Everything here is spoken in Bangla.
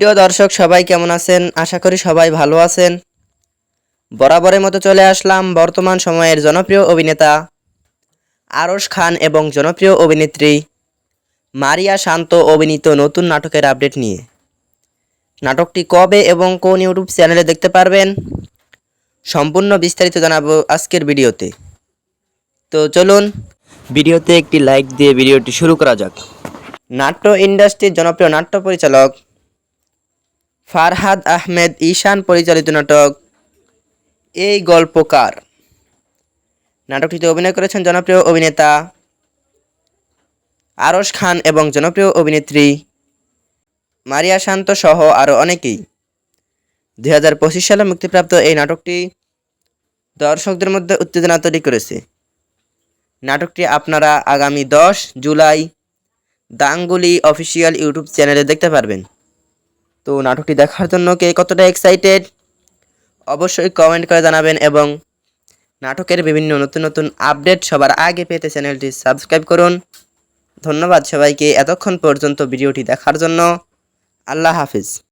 প্রিয় দর্শক সবাই কেমন আছেন? আশা করি সবাই ভালো আছেন। বরাবরের মতো চলে আসলাম বর্তমান সময়ের জনপ্রিয় অভিনেতা আরশ খান এবং জনপ্রিয় অভিনেত্রী মারিয়া শান্ত অভিনীত নতুন নাটকের আপডেট নিয়ে। নাটকটি কবে এবং কোন ইউটিউব চ্যানেলে দেখতে পারবেন সম্পূর্ণ বিস্তারিত জানাবো আজকের ভিডিওতে। তো চলুন ভিডিওতে একটি লাইক দিয়ে ভিডিওটি শুরু করা যাক। নাট্য ইন্ডাস্ট্রির জনপ্রিয় নাট্য পরিচালক ফারহাদ আহমেদ ঈশান পরিচালিত নাটক এই গল্পকার। নাটকটিতে অভিনয় করেছেন জনপ্রিয় অভিনেতা আরশ খান এবং জনপ্রিয় অভিনেত্রী মারিয়া শান্ত সহ আরও অনেকেই। 2025 সালে মুক্তিপ্রাপ্ত এই নাটকটি দর্শকদের মধ্যে উত্তেজনা তৈরি করেছে। নাটকটি আপনারা আগামী 10 জুলাই দাঙ্গুলি অফিসিয়াল ইউটিউব চ্যানেলে দেখতে পারবেন। তো নাটকটি দেখার জন্য কে কতটা এক্সাইটেড অবশ্যই কমেন্ট করে জানাবেন এবং নাটকের বিভিন্ন নতুন নতুন আপডেট সবার আগে পেতে চ্যানেলটি সাবস্ক্রাইব করুন। ধন্যবাদ সবাইকে এতক্ষণ পর্যন্ত ভিডিওটি দেখার জন্য। আল্লাহ হাফিজ।